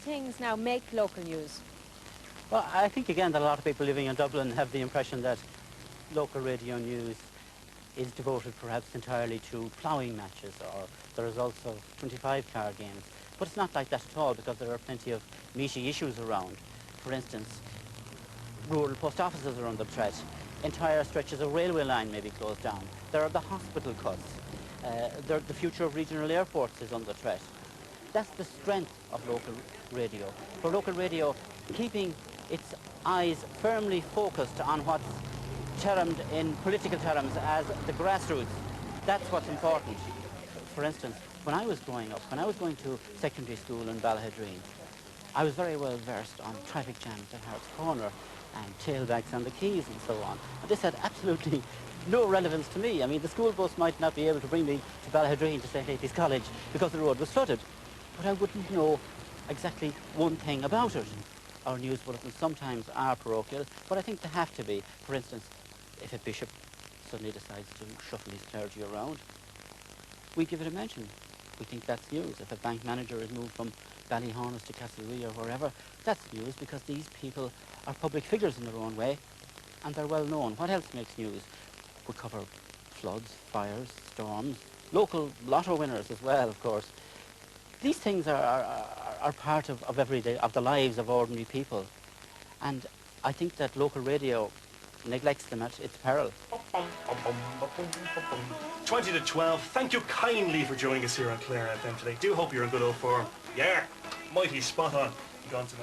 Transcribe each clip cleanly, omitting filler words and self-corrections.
things now make local news? Well, I think again that a lot of people living in Dublin have the impression that local radio news is devoted perhaps entirely to ploughing matches or the results of 25-car games. But it's not like that at all, because there are plenty of meaty issues around. For instance, rural post offices are under threat. Entire stretches of railway line may be closed down. There are the hospital cuts. The future of regional airports is under threat. That's the strength of local radio. For local radio, keeping its eyes firmly focused on what's termed in political terms as the grassroots. That's what's important. For instance, when I was growing up, when I was going to secondary school in Ballahadreen, I was very well versed on traffic jams at Hart's Corner and tailbacks on the quays and so on. And this had absolutely no relevance to me. I mean, the school bus might not be able to bring me to Ballahadreen to St. Ladies College because the road was flooded, but I wouldn't know exactly one thing about it. Our news bulletins sometimes are parochial, but I think they have to be. For instance, if a bishop suddenly decides to shuffle his clergy around, we give it a mention. We think that's news. If a bank manager is moved from Ballyhonus to Castlerea or wherever, that's news, because these people are public figures in their own way and they're well known. What else makes news? We cover floods, fires, storms, local lotto winners as well, of course. These things are part of everyday, of the lives of ordinary people. And I think that local radio neglects them at its peril. 20 to 12. Thank you kindly for joining us here on Clare FM today. Do hope you're in good old form. Yeah, mighty spot on.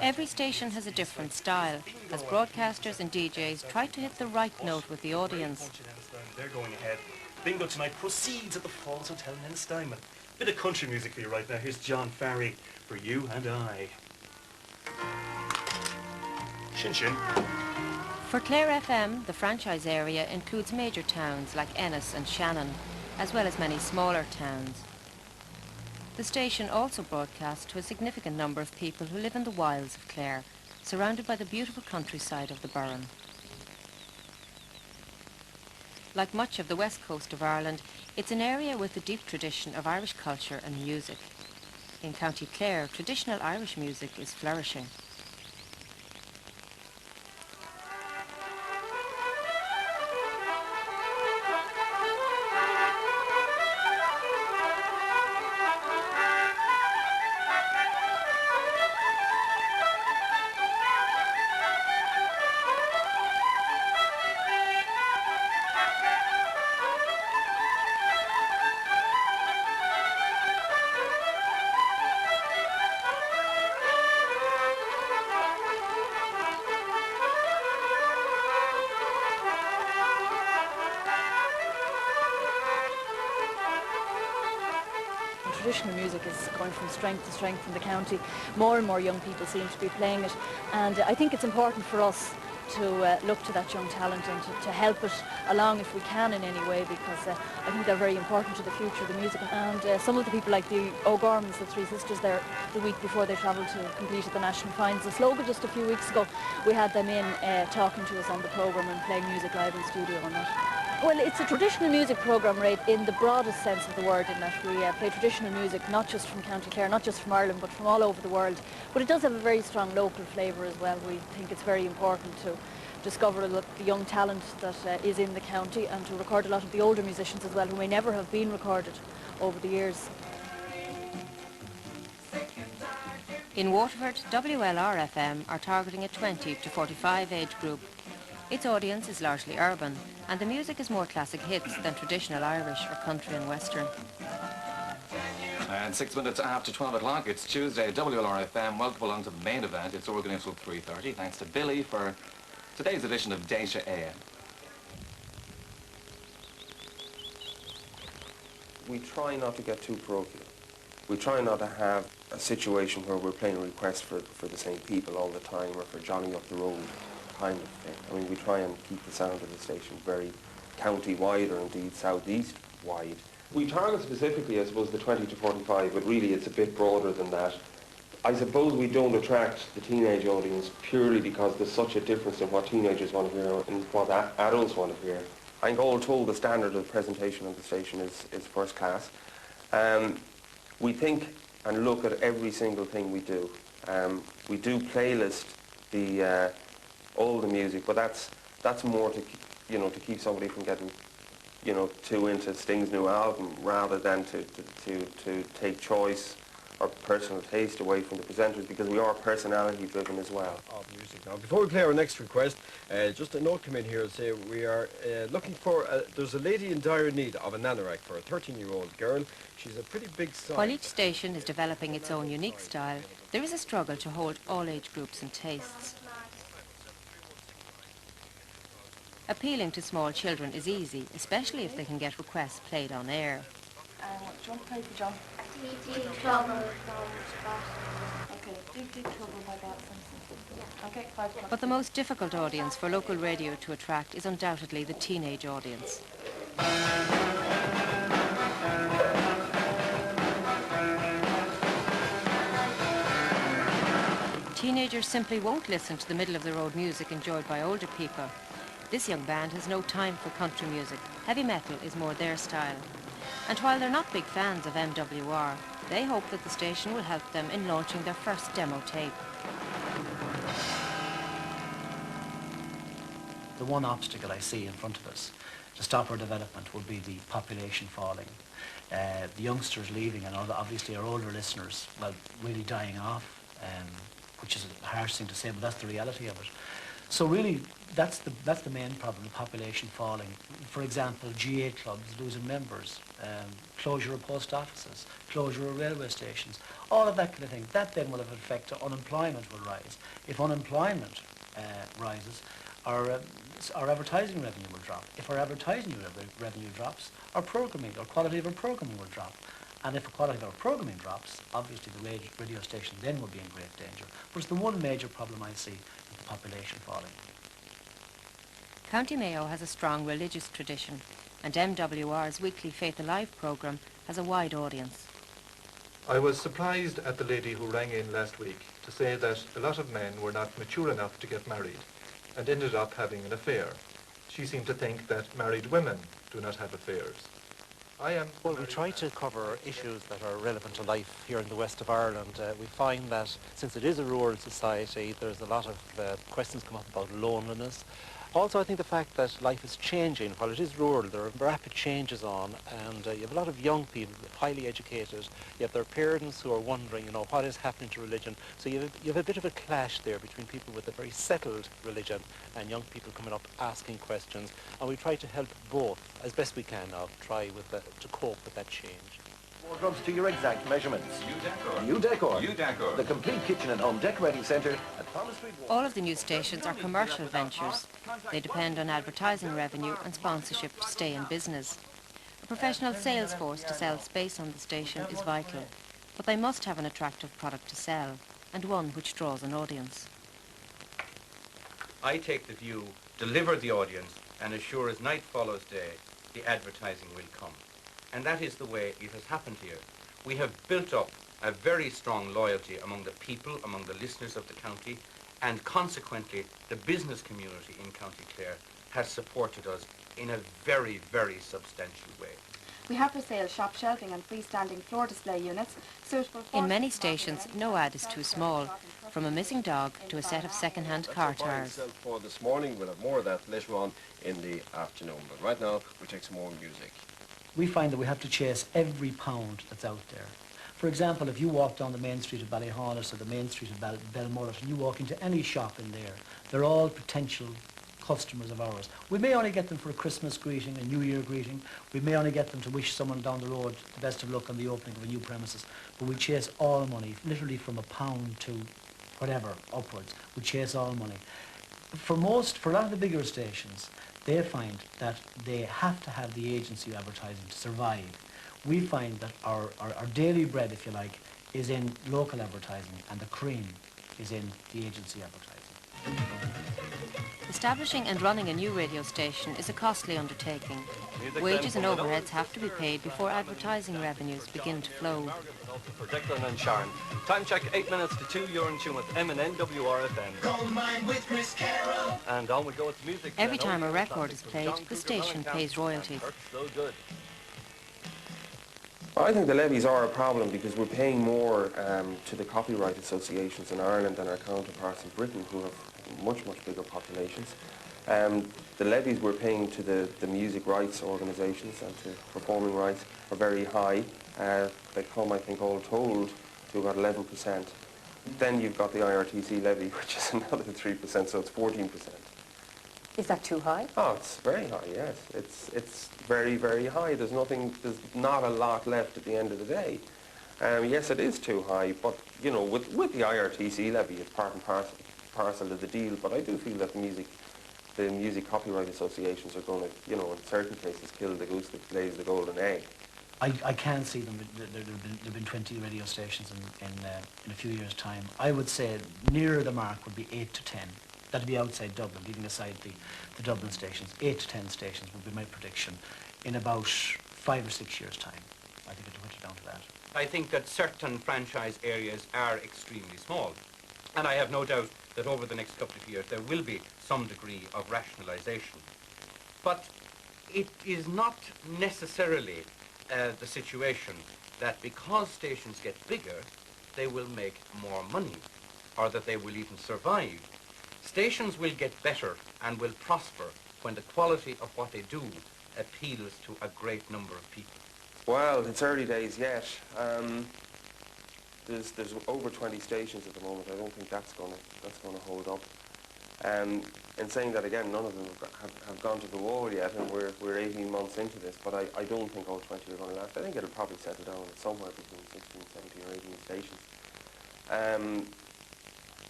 Every station has a different style, as broadcasters and DJs try to hit the right note with the audience. They're going ahead. Bingo tonight proceeds at the Falls Hotel in Ennistimon. Bit of country music for you right now. Here's John Farry for You and I. Shin shin. For Clare FM, the franchise area includes major towns like Ennis and Shannon, as well as many smaller towns. The station also broadcasts to a significant number of people who live in the wilds of Clare, surrounded by the beautiful countryside of the Burren. Like much of the west coast of Ireland, it's an area with a deep tradition of Irish culture and music. In County Clare, traditional Irish music is flourishing. Traditional music is going from strength to strength in the county. More and more young people seem to be playing it, and I think it's important for us to look to that young talent and to help it along if we can in any way, because I think they're very important to the future of the music. And some of the people, like the O'Gormans, the Three Sisters, there the week before they travelled to compete at the national finals in Slogan just a few weeks ago, we had them in talking to us on the programme and playing music live in studio on that. Well, it's a traditional music programme, right, in the broadest sense of the word, in that we play traditional music not just from County Clare, not just from Ireland, but from all over the world. But it does have a very strong local flavour as well. We think it's very important to discover the young talent that is in the county, and to record a lot of the older musicians as well, who may never have been recorded over the years. In Waterford, WLR-FM are targeting a 20 to 45 age group. Its audience is largely urban, and the music is more classic hits than traditional Irish or country and western. And 6 minutes after 12 o'clock, it's Tuesday, WLR-FM. Welcome along to the main event. It's organized till 3:30. Thanks to Billy for today's edition of Deisha AM. We try not to get too parochial. We try not to have a situation where we're playing requests for the same people all the time, or for Johnny up the road kind of thing. I mean, we try and keep the sound of the station very county-wide, or indeed southeast-wide. We target specifically, I suppose, the 20 to 45, but really it's a bit broader than that. I suppose we don't attract the teenage audience purely because there's such a difference in what teenagers want to hear and what adults want to hear. I think all told, the standard of presentation on the station is first class. We think and look at every single thing we do. We do playlist all the music, but that's more to to keep somebody from getting too into Sting's new album, rather than to take choice or personal taste away from the presenters, because we are personality driven as well. Of music. Now, before we play our next request, just a note come in here and say we are looking for, there's a lady in dire need of an anorak for a 13-year-old girl. She's a pretty big size. While each station is developing its own unique style, there is a struggle to hold all age groups and tastes. Appealing to small children is easy, especially if they can get requests played on air. Do you want to play for John? Deep Trouble. Okay, Deep Trouble by Bart Simpson. Okay, 5 o'clock. But the most difficult audience for local radio to attract is undoubtedly the teenage audience. Teenagers simply won't listen to the middle-of-the-road music enjoyed by older people. This young band has no time for country music. Heavy metal is more their style. And while they're not big fans of MWR, they hope that the station will help them in launching their first demo tape. The one obstacle I see in front of us to stop our development would be the population falling. The youngsters leaving, and obviously our older listeners, well, really dying off, which is a harsh thing to say, but that's the reality of it. So really, that's the main problem, the population falling. For example, GA clubs losing members, closure of post offices, closure of railway stations, all of that kind of thing. That then will have an effect. Unemployment will rise. If unemployment rises, our advertising revenue will drop. If our advertising revenue drops, our programming, or quality of our programming will drop. And if the quality of our programming drops, obviously the radio station then will be in great danger. But it's the one major problem I see, with the population falling. County Mayo has a strong religious tradition, and MWR's weekly Faith Alive programme has a wide audience. I was surprised at the lady who rang in last week to say that a lot of men were not mature enough to get married and ended up having an affair. She seemed to think that married women do not have affairs. Well, we try to cover issues that are relevant to life here in the west of Ireland. We find that since it is a rural society, there's a lot of questions come up about loneliness. Also, I think the fact that life is changing. While it is rural, there are rapid changes on, and you have a lot of young people, highly educated. You have their parents who are wondering, what is happening to religion. So you have a bit of a clash there between people with a very settled religion and young people coming up asking questions. And we try to help both as best we can now, to cope with that change. Wardrobes to your exact measurements. New Decor. The complete kitchen and home decorating centre at Thomas Street. All of the new stations are commercial ventures. They depend on advertising revenue and sponsorship to stay in business. A professional sales force to sell space on the station is vital, but they must have an attractive product to sell, and one which draws an audience. I take the view, deliver the audience, and as sure as night follows day, the advertising will come. And that is the way it has happened here. We have built up a very strong loyalty among the people, among the listeners of the county, and consequently the business community in County Clare has supported us in a very, very substantial way. We have for sale shop shelving and freestanding floor display units suitable for... In many stations, no ad is too small, from a missing dog to a set of second-hand car tires. For this morning, we'll have more of that later on in the afternoon. But right now, we'll take some more music. We find that we have to chase every pound that's out there. For example, if you walk down the main street of Ballyhaunis or the main street of Belmullet and you walk into any shop in there, they're all potential customers of ours. We may only get them for a Christmas greeting, a New Year greeting. We may only get them to wish someone down the road the best of luck on the opening of a new premises. But we chase all money, literally from £1 to whatever upwards. We chase all money. For a lot of the bigger stations, they find that they have to have the agency advertising to survive. We find that our daily bread, if you like, is in local advertising, and the cream is in the agency advertising. Establishing and running a new radio station is a costly undertaking. Wages and overheads have to be paid before advertising revenues begin to flow. For Declan and Sharon. Time check 8 minutes to 2. You're in tune with MNWR FM. Gold Mine with Chris Carroll. And on we go with music. Every time a record is played, the station pays royalties. So good. I think the levies are a problem because we're paying more to the copyright associations in Ireland than our counterparts in Britain, who have much bigger populations. The levies we're paying to the music rights organisations and to performing rights are very high. They come, I think, all told to about 11%. Then you've got the IRTC levy, which is another 3%, so it's 14%. Is that too high? Oh, it's very high, yes. It's very high. There's not a lot left at the end of the day. Yes, it is too high, but, you know, with the IRTC levy, it's part and parcel of the deal, but I do feel that the music copyright associations are going to, you know, in certain cases, kill the goose that lays the golden egg. I can see them. There have been 20 radio stations in a few years' time. I would say nearer the mark would be 8 to 10. That'd be outside Dublin, leaving aside the Dublin stations. 8 to 10 stations would be my prediction in about 5 or 6 years' time. I think it'll put it down to that. I think that certain franchise areas are extremely small. And I have no doubt that over the next couple of years there will be some degree of rationalisation. But it is not necessarily the situation that because stations get bigger, they will make more money, or that they will even survive. Stations will get better and will prosper when the quality of what they do appeals to a great number of people. Well, it's early days yet. There's over 20 stations at the moment. I don't think that's going to hold up. In saying that again, none of them have gone to the wall yet, and we're 18 months into this. But I don't think all 20 are going to last. I think it'll probably settle down at somewhere between 16, 17, or 18 stations.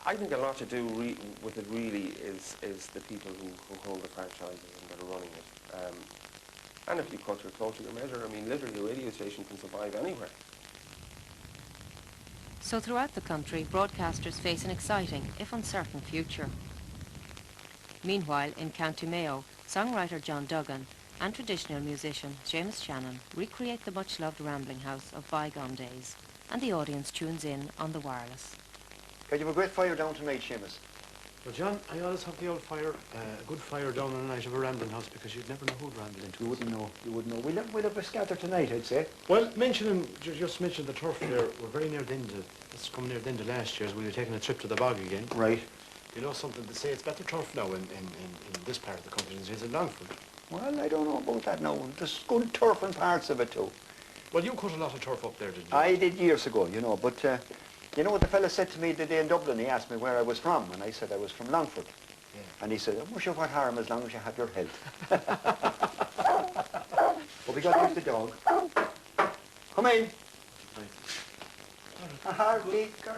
I think a lot to do with it really is the people who hold the franchises and that are running it. And if you cut your close to your measure, I mean, literally a radio station can survive anywhere. So throughout the country, broadcasters face an exciting, if uncertain, future. Meanwhile, in County Mayo, songwriter John Duggan and traditional musician Seamus Shannon recreate the much-loved rambling house of bygone days, and the audience tunes in on the wireless. Can you have a great fire down tonight, Seamus? Well, John, I always have the old fire, a good fire down on a night of a rambling house, because you'd never know who'd ramble into it. You wouldn't know, you wouldn't know. We'll have a scatter tonight, I'd say. Well, just mention the turf there, we're very near the end of, it's coming near the end of last year's, we were taking a trip to the bog again. Right. You know something to say, it's better turf now in this part of the country than it is in Longford. Well, I don't know about that now. There's good turf in parts of it too. Well, you cut a lot of turf up there, didn't you? I did years ago, you know, but you know what the fella said to me the day in Dublin? He asked me where I was from, and I said I was from Longford. Yeah. And he said, I'm not sure what harm as long as you have your health. But we got to the dog. Come in. A heartbeat, girl.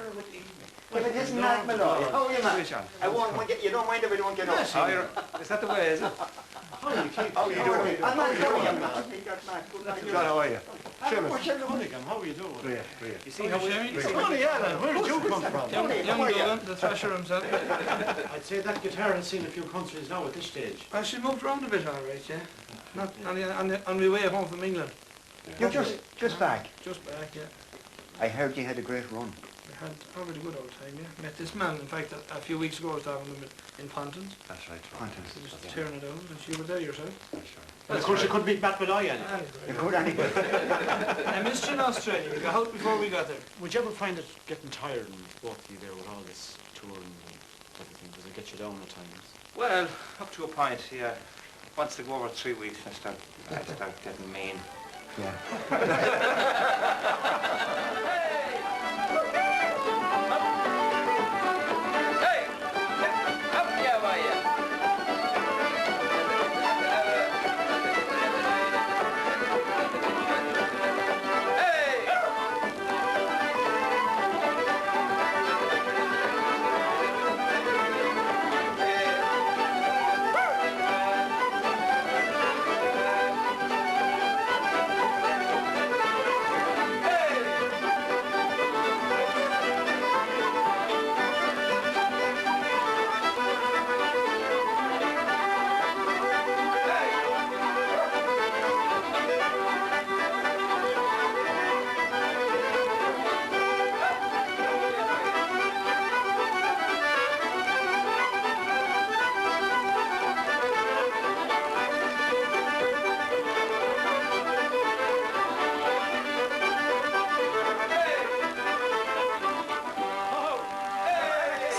If it isn't Matt Malloy, how are you, Matt? I won't get, you don't mind if I don't get up. Is that the way, is it? How are you keeping? How are you doing? I'm not How young, Matt. John, how are you? Cunningham, how are you doing? Great. You see how Tony Allen, where did you come from? Young Duggan, the thrasher himself. I'd say that guitar has seen a few countries now at this stage. Well, she moved around a bit, all right, yeah. Not on my way home from England. You're just back? Just back, yeah. I heard you had a great run. I had a good old time, yeah. Met this man, in fact, a few weeks ago I was talking to him in Pontins. That's right. Pontins. He was tearing it out, and you were there yourself. That's right. And of course you couldn't beat Matt Malloy in. You could anyway. I missed you in Australia. We got out before we got there. Would you ever find it getting tired and both of you there with all this touring and everything? Does it get you down at times? Well, up to a point, yeah. Once they go over 3 weeks, I start getting mean.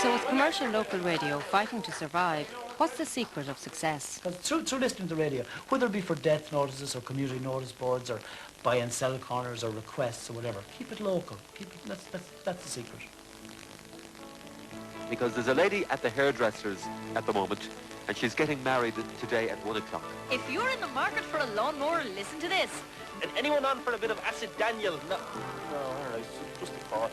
So with commercial local radio fighting to survive, what's the secret of success? Through listening to the radio, whether it be for death notices or community notice boards or buy and sell corners or requests or whatever, keep it local. That's the secret. Because there's a lady at the hairdresser's at the moment, and she's getting married today at 1 o'clock. If you're in the market for a lawnmower, listen to this. And anyone on for a bit of acid Daniel? No, all right, just a thought.